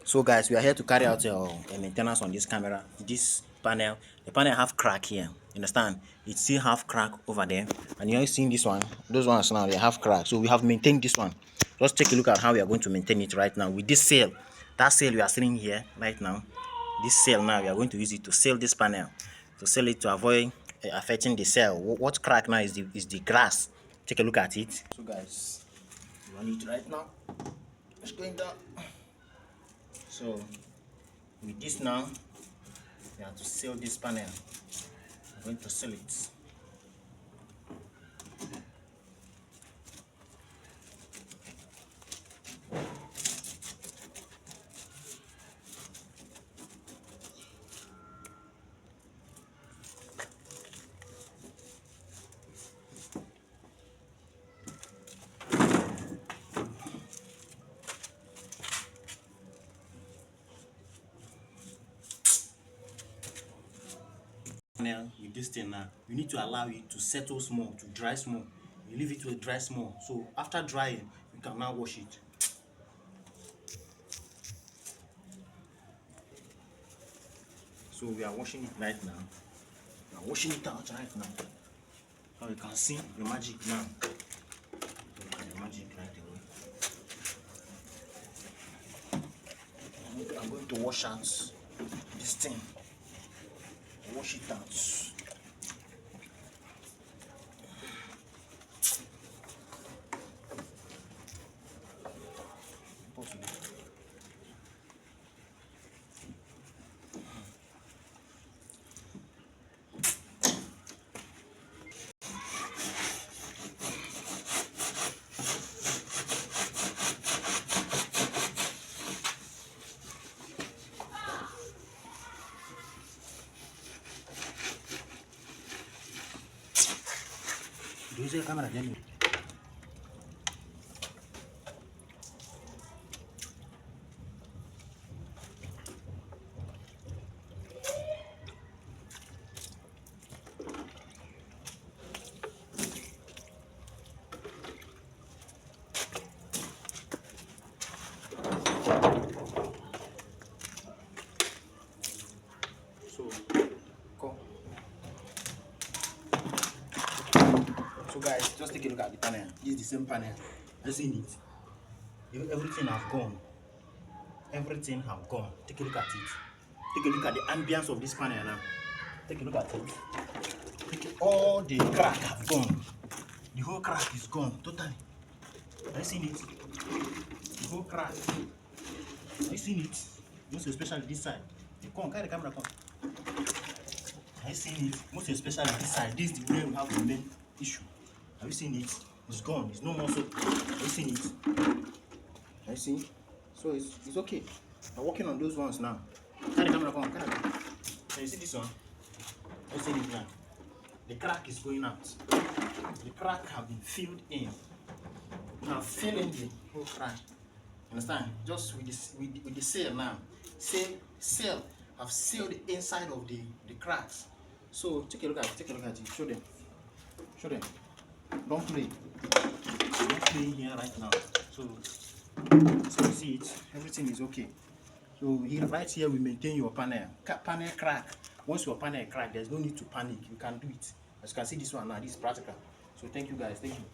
So guys, we are here to carry out a maintenance on this camera. This panel, the panel have crack here. You understand? It still have crack over there, and you're seeing this one. Those ones now they have crack. So we have maintained this one. Just take a look at how we are going to maintain it right now with this sail. That sail we are seeing here right now. This sail now we are going to use it to sail this panel, to sail it to avoid affecting the sail. What crack now is the grass. Take a look at it. So guys, you want it right now. It's going down. So with this now, we have to seal this panel. I'm going to seal it. Panel with this thing now, you need to allow it to settle small, to dry small. You leave it to dry small. So after drying, you can now wash it. So we are washing it right now. We are washing it out right now. Now you can see the magic now. Look at the magic right away. I'm going to wash out this thing. Wash it out. Do you see the camera, Jenny? So guys, just take a look at the panel. This is the same panel. You seen it? Everything have gone. Everything have gone. Take a look at it. Take a look at the ambience of this panel now. Take a look at it. All the crack have gone. The whole crack is gone totally. Have you seen it? The whole crack. Have you seen it? Most especially this side. Come, carry the camera, come. Have you seen it? Most especially this side. This is the way we have the main issue. Have you seen it? It's gone. It's no more so. Have you seen it? Have you seen? So it's okay. I'm working on those ones now. Carry the camera, come. Carry the camera. Can you see this one? Have you seen it now? The crack is going out. The crack have been filled in. Now filling the whole crack. Understand? Just with this with the sail now. Sail have sealed the inside of the cracks. So take a look at it. Take a look at it. Show them. Show them. Don't play. Don't play here right now. So you see it. Everything is okay. So here, right here, we maintain your panel. Panel crack. Once your panel crack, there's no need to panic. You can do it. As you can see, this one now, this is practical. So thank you guys. Thank you.